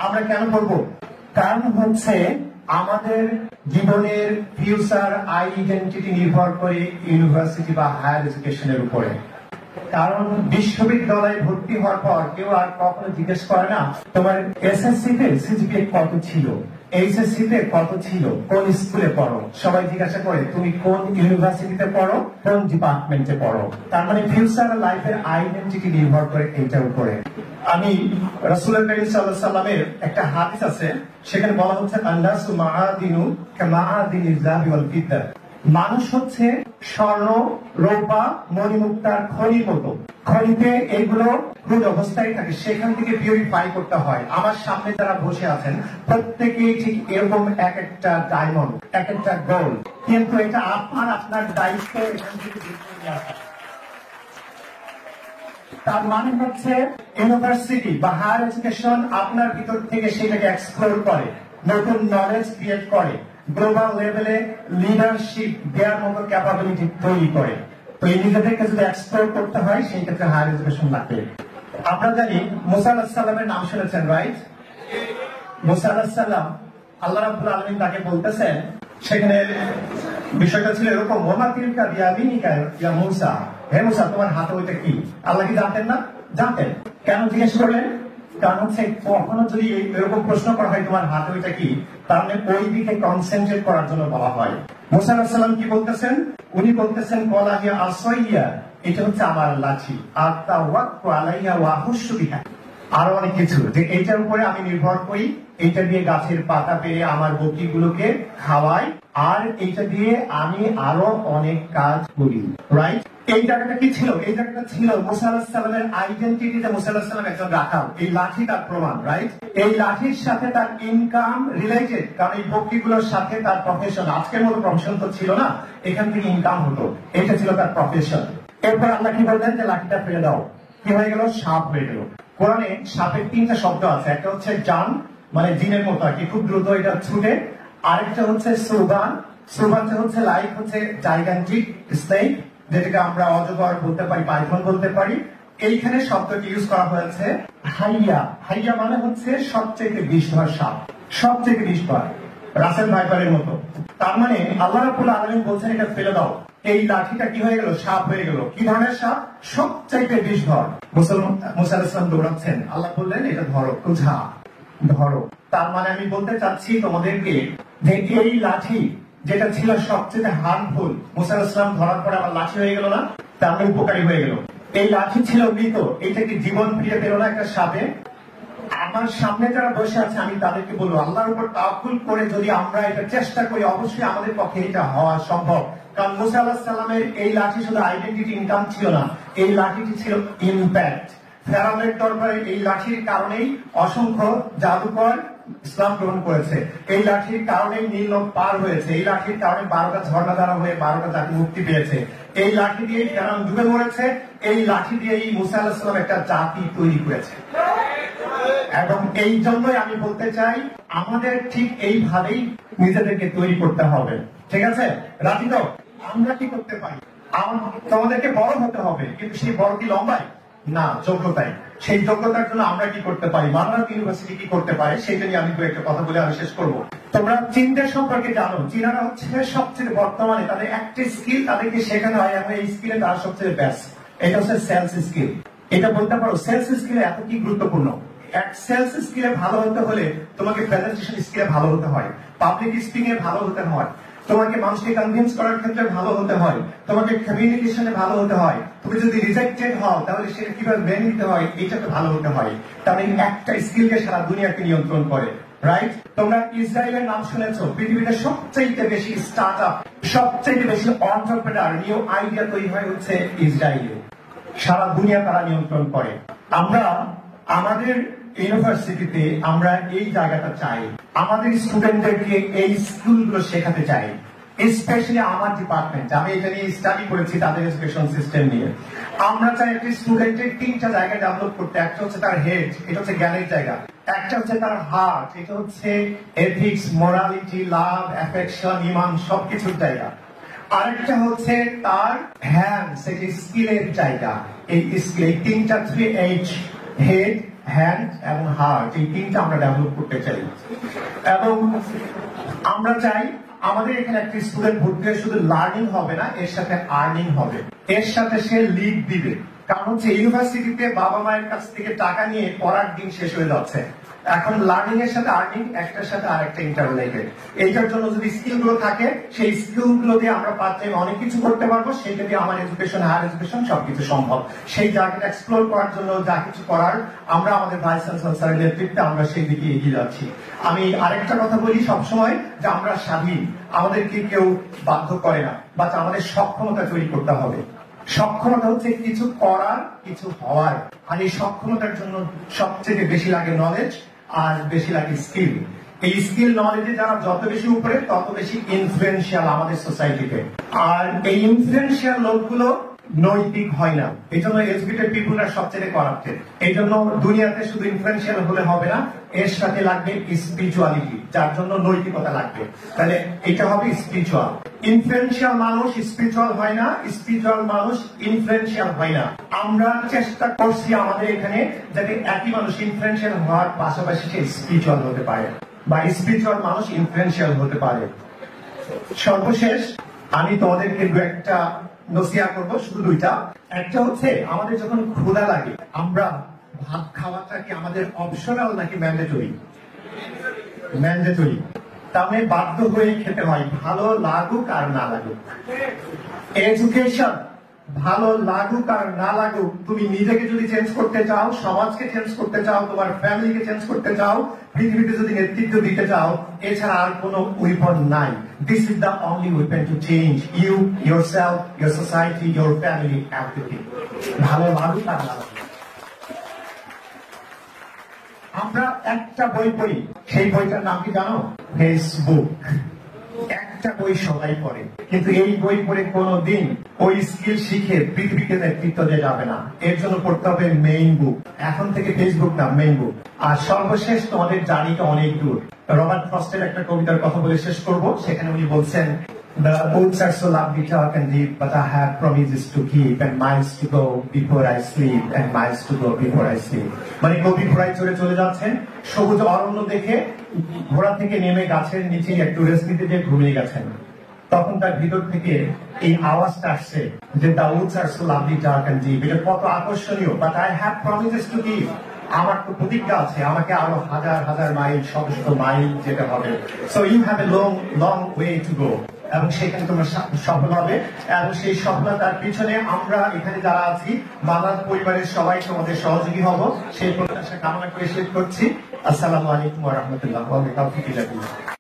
আমরা কেন পড়বো? কারণ হচ্ছে আমাদের জীবনের ফিউচার আইডেন্টিটি নির্ভর করে ইউনিভার্সিটি বা হায়ার এডুকেশনের উপরে। কারণ বিশ্ববিদ্যালয়ে ভর্তি হওয়ার পর কেউ আর কখনো জিজ্ঞেস করে না তোমার এসএসসি তে সিজিপিএ কত ছিল, এইচএসসি তে কত ছিল, কোন স্কুলে পড়ো। সবাই জিজ্ঞাসা করে তুমি কোন ইউনিভার্সিটিতে পড়ো, কোন ডিপার্টমেন্টে পড়ো। তার মানে ফিউচার লাইফের আইডেন্টিটি নির্ভর করে এইটার উপরে। আমি রাসূলুল্লাহ সাল্লাল্লাহু আলাইহি ওয়াসাল্লামের একটা হাদিস আছে, সেখানে বলা হচ্ছে আন্নাসু মাআদিনু কামাআদিনিল যাহাবি ওয়াল ফিদ্দা। মানুষ হচ্ছে স্বর্ণ, রৌপা, মণিমুক্তার খনির মতো। খনিতে এগুলো ক্রুড অবস্থায় থাকে, সেখান থেকে পিউরিফাই করতে হয়। আমার সামনে যারা বসে আছেন প্রত্যেকেই ঠিক এরকম এক একটা ডায়মন্ড, এক একটা গোল্ড, কিন্তু এটা আপনার দায়িত্ব এখান থেকে বের করে নিয়ে আসা। তার মানে হচ্ছে ইউনিভার্সিটি বা হায়ার এডুকেশন আপনার ভিতর থেকে সেটাকে এক্সপ্লোর করে, নতুন নলেজ ক্রিয়েট করে, গ্লোবাল লেভেলে লিডারশিপ দেওয়ার মতো ক্যাপাবিলিটি তৈরি করে। তো এই নিজেদেরকে যদি এক্সপ্লোর করতে হয় সেই ক্ষেত্রে হায়ার এডুকেশন লাগবে। আমরা জানি মুসা আলাইহিস সালামের নাম শুনেছেন, রাইট? মুসা আলাইহিস সালাম আল্লাহ রাব্বুল আলামিন তাকে বলতেছেন, সেখানে বিষয়টা ছিল এরকম, ওমা তিলকা বিয়ামিনিকা ইয়া মুসা, হে মুসা তোমার হাতে ওইটা কি? আল্লাহ কি জানতেন না? জানতেন। কেন জিজ্ঞেস করলেন? কারণ হচ্ছে কখনো যদি এরকম প্রশ্ন করা হয় তোমার হাতে ওইটা কি, তাহলে ওই দিকে কনসেন্ট্রেট করার জন্য বলা হয়। মুসা আলাইহিস সালাম কি বলতেছেন? উনি বলতেছেন কলা হিয়া আসাইয়া, এটা হচ্ছে আমার লাঠি, আর তাওয়াক্কু আলাইহা ওয়া আহুশু বিহা। আরো অনেক কিছু, যে এইটার উপরে আমি নির্ভর করি, এইটা দিয়ে গাছের পাতা পেয়ে আমার বকরিগুলোকে খাওয়াই, আর এইটা দিয়ে আমি আরো অনেক কাজ করি, রাইট? এই জায়গাটা কি ছিল? এই জায়গাটা ছিল মুসা আলাইহিস সালামের আইডেন্টিটি, যে মুসা আলাইহিস সালাম একজন রাখাল। এই লাঠি তার প্রমাণ, রাইট? এই লাঠির সাথে তার ইনকাম রিলেটেড, কারণ এই বকরিগুলোর সাথে তার প্রফেশন। আজকের মতো প্রফেশন তো ছিল না, এখান থেকে ইনকাম হতো, এটা ছিল তার প্রফেশন। এরপর আল্লাহ কি বললেন? যে লাঠিটা ফেলে দাও। কি হয়ে গেল? সাপ হয়ে গেল। কোরআনে সাপের 3টা শব্দ আছে, একটা হচ্ছে জান, মানে জিনের মতো আর কি, খুব দ্রুত এটা ছুটে। আরেকটা হচ্ছে সুবান, সুবান হচ্ছে লাইক হচ্ছে জাইগান্টিক স্নেক, যেটাকে আমরা অজগর বলতে পারি, পাইথন বলতে পারি। এইখানে শব্দটি ইউজ করা হয়েছে হাইয়া। হাইয়া মানে হচ্ছে সবচেয়ে বিষধর সাপ, সবচেয়ে বিষধর, রাসেল ভাইপারের মতো। তার মানে আল্লাহ রাব্বুল আলামিন বলছেন এটা ফেলে দাও। এই লাঠিটা কি হয়ে গেল? সাপ হয়ে গেল। কি ধরনের সাপ? সবচাইতে বিষধর। মুসা আলাইহিস সালাম দৌড়াচ্ছেন, আল্লাহ বললেন এটা ধরো, কুঝা ধরো। তার মানে আমি বলতে চাচ্ছি তোমাদেরকে যে এই লাঠি যেটা ছিল সবচেয়ে হার্মফুল, মুসা আলাইহিস সালাম ধরার পরে আবার লাঠি হয়ে গেল না? তার মানে উপকারী হয়ে গেল। এই লাঠি ছিল মৃত, এইটা কি জীবন ফিরে পেল না একটা সাপে? আমার সামনে যারা বসে আছে আমি তাদেরকে বলবো, আল্লাহর উপর তাওয়াক্কুল করে যদি আমরা এটা চেষ্টা করি, অবশ্যই আমাদের পক্ষে এটা হওয়া সম্ভব। কারণ মুসা আলাইহিস সালামের এই লাঠি শুধু আইডেন্টিটি, ইনকাম ছিল না, এই লাঠিটি ছিল ইম্প্যাক্ট। ফেরাউনের দরবারে এই লাঠির কারণেই অসংখ্য জাদুকর ইসলাম গ্রহণ করেছে, এই লাঠির কারণেই নীল নদ পার হয়েছে, এই লাঠির কারণে 12টা ঝর্ণা দ্বারা হয়ে 12টা জাতি মুক্তি পেয়েছে, এই লাঠি দিয়েই ফেরাউন ডুবে মরেছে, এই লাঠি দিয়েই মুসা আলাইহিস সালাম একটা জাতি তৈরি করেছে। এবং এই জন্যই আমি বলতে চাই আমাদের ঠিক এইভাবেই নিজেদেরকে তৈরি করতে হবে, ঠিক আছে? রাজি তো? আমরা কি করতে পারি? তোমাদেরকে বড় হতে হবে, কিন্তু সেই বড় কি লম্বায় না, যোগ্যতায়। সেই যোগ্যতার জন্য আমরা কি করতে পারি, মানব ইউনিভার্সিটি কি করতে পারে, সেটা নিয়ে আমি একটা কথা বলে আমি শেষ করবো। তোমরা চীনদের সম্পর্কে জানো, চীনারা হচ্ছে সবচেয়ে বর্তমানে তাদের একটা স্কিল তাদেরকে শেখানো হয়, এবং এই স্কিলে তারা সবচেয়ে বেস্ট, এটা হচ্ছে সেলস স্কিল। এটা বলতে পারো সেলস স্কিলে এত কি গুরুত্বপূর্ণ। এক সেলস স্কিলে ভালো হতে হলে তোমাকে প্রেজেন্টেশন স্কিলে ভালো হতে হয়, পাবলিক স্পিকিং এ ভালো হতে হয়, তোমাকে মানুষকে কনভিন্স করার ক্ষেত্রে ভালো হতে হয়, তোমাকে কমিউনিকেশনে ভালো হতে হয়, তুমি যদি রিজেক্টেড হও তাহলে সেটা কিভাবে মেনে নিতে হয় এইটাতে ভালো হতে হয়। তাহলে একটা স্কিলকে সারা দুনিয়াকে নিয়ন্ত্রণ করে, রাইট? তোমরা ইসরায়েলের নাম শুনেছো, পৃথিবীতে সবচেয়ে বেশি স্টার্টআপ, সবচেয়ে বেশি এন্টারপ্রেনার, নিউ আইডিয়া তৈরি হয় হচ্ছে ইসরায়েলে। সারা দুনিয়া তারা নিয়ন্ত্রণ করে। আমরা আমাদের ইউনিভার্সিটিতে আমরা এই জায়গাটা চাই, আমাদের স্টুডেন্টদেরকে এই স্কিলগুলো শেখাতে চাই। স্পেশালি আমার ডিপার্টমেন্ট, আমি এটা নিয়ে স্টাডি করেছি, তাদের এডুকেশন সিস্টেম নিয়ে। আমরা চাই একটি স্টুডেন্টের 3টা জায়গা ডেভেলপ করতে। একটা হচ্ছে তার হেড, এটা হচ্ছে জ্ঞানের জায়গা। একটা হচ্ছে তার হার্ট, এটা হচ্ছে এথিক্স, মোরালিটি, লাভ, অ্যাফেকশন, ইমান, সবকিছুর জায়গা। আরেকটা হচ্ছে তার হ্যান্ড, সেটি স্কিলের জায়গা। এই স্কিল, এই 3টা 3H, হেড, হ্যান্ড এবং হার্ট, এই তিনটা আমরা ডেভেলপ করতে চাই। এবং আমরা চাই আমাদের এখানে একটি স্টুডেন্ট ভর্তি হয়ে শুধু লার্নিং হবে না, এর সাথে আর্নিং হবে, এর সাথে সে লিড দিবে। কারণ হচ্ছে ইউনিভার্সিটিতে বাবা মায়ের কাছ থেকে টাকা নিয়ে পড়ার দিন শেষ হয়ে যাচ্ছে, এখন লার্নিং এর সাথে আর্নিং একটার সাথে আরেকটা ইন্টাররিলেটেড। এইটার জন্য যদি স্কিল গুলো থাকে, সেই স্কিল গুলো দিয়ে আমরা পার্ট টাইম অনেক কিছু করতে পারবো, সেইটা দিয়ে আমার এডুকেশন, হায়ার এডুকেশন সবকিছু সম্ভব। সেই জায়গাটা এক্সপ্লোর করার জন্য যা কিছু করার আমরা আমাদের ভাইস চ্যান্সেলর স্যারের নেতৃত্বে আমরা সেই দিকে এগিয়ে যাচ্ছি। আমি আরেকটা কথা বলি সবসময়, যে আমরা স্বাধীন, আমাদেরকে কেউ বাধ্য করে না, বা আমাদের সক্ষমতা তৈরি করতে হবে। সক্ষমতা হচ্ছে কিছু করার, কিছু হওয়ার, আর এই সক্ষমতার জন্য সবচেয়ে বেশি লাগে নলেজ আর বেশি লাগে স্কিল। এই স্কিল নলেজে যারা যত বেশি উপরে তত বেশি ইনফ্লুয়েন্সিয়াল আমাদের সোসাইটিতে। আর এই ইনফ্লুয়েন্সিয়াল লোকগুলো নৈতিক হয় না, এই জন্য এডুকেটেড পিপুলরা সবচেয়ে করাপ্টেড। এই জন্য দুনিয়াতে শুধু ইনফ্লুয়েন্সিয়াল হলে হবে না, এর সাথে লাগবে স্পিরিচুয়ালিটি, যার জন্য নৈতিকতা লাগবে। তাহলে এটা হবে স্পিরিচুয়াল। ইনফ্লুয়েন্সিয়াল মানুষ স্পিরিচুয়াল হয় না, স্পিরিচুয়াল মানুষ ইনফ্লুয়েন্সিয়াল হয় না। আমরা চেষ্টা করছি আমাদের এখানে যাতে একই মানুষ ইনফ্লুয়েন্সিয়াল হওয়ার পাশাপাশি সে স্পিরিচুয়াল হতে পারে, বা স্পিরিচুয়াল মানুষ ইনফ্লুয়েন্সিয়াল হতে পারে। সর্বশেষ আমি তোমাদেরকে দু একটা নসিহত করবো, শুধু দুইটা। একটা হচ্ছে, আমাদের যখন ক্ষুধা লাগে, আমরা ভাত খাওয়াটা কি আমাদের অপশনাল নাকি ম্যান্ডেটরি? ম্যান্ডেটরি। তাহলে বাধ্য হয়ে খেতে হয়, ভালো লাগুক আর না লাগুক। এডুকেশন ভালো লাগুক আর না লাগুক, তুমি নিজেকে যদি চেঞ্জ করতে চাও, সমাজকে চেঞ্জ করতে চাও, তোমার ফ্যামিলিকে চেঞ্জ করতে চাও, পৃথিবীতে যদি নেতৃত্ব দিতে চাও, এছাড়া আর কোনো উইপন নাই। This is the only weapon to change you, yourself, your society, your family, everything. ভালো লাগুক আর না লাগুক। আমরা একটা বই পড়ি, সেই বইটার নাম কি জানো? ফেসবুক। একটা বই সবাই পড়ে, কিন্তু এই বই পড়ে কোনোদিন ওই স্কিল শিখে পৃথিবীকে নেতৃত্ব দিয়ে যাবে না। এর জন্য পড়তে হবে মেইন বুক। এখন থেকে ফেসবুক না, মেইন বুক। আর সর্বশেষ, তোমাদের জার্নিটা অনেক দূর। রবার্ট ফ্রস্টের একটা কবিতার কথা বলে শেষ করব। সেখানে উনি বলছেন, The woods are so lovely, dark and deep, but I have promises to keep, and miles to go before I sleep, and miles to go before I sleep. মানে কবি ঘোড়ায় চড়ে চলে যাচ্ছেন, সবুজ অরণ্য দেখে ঘোড়া থেকে নেমে গাছের নিচে একটু রেস্ট নিতে গিয়ে ঘুমিয়ে গেছেন। তখন তার ভিতর থেকে এই আওয়াজটা আসছে যে the woods are so lovely, dark and deep. এটা কত আকর্ষণীয়, but I have promises to keep. আমার তো প্রতিজ্ঞা আছে, আমাকে আরো হাজার হাজার মাইল, শত শত মাইল যেতে হবে। So you have a long long way to go. এবং সেখানে তোমরা সফল হবে, এবং সেই সফলতার পিছনে আমরা এখানে যারা আছি, বাংলার পরিবারের সবাই তোমাদের সহযোগী হব, সেই প্রত্যাশা কামনা করে শেষ করছি। আসসালামু আলাইকুম ওয়া রাহমাতুল্লাহ ওয়া বারাকাতুহু।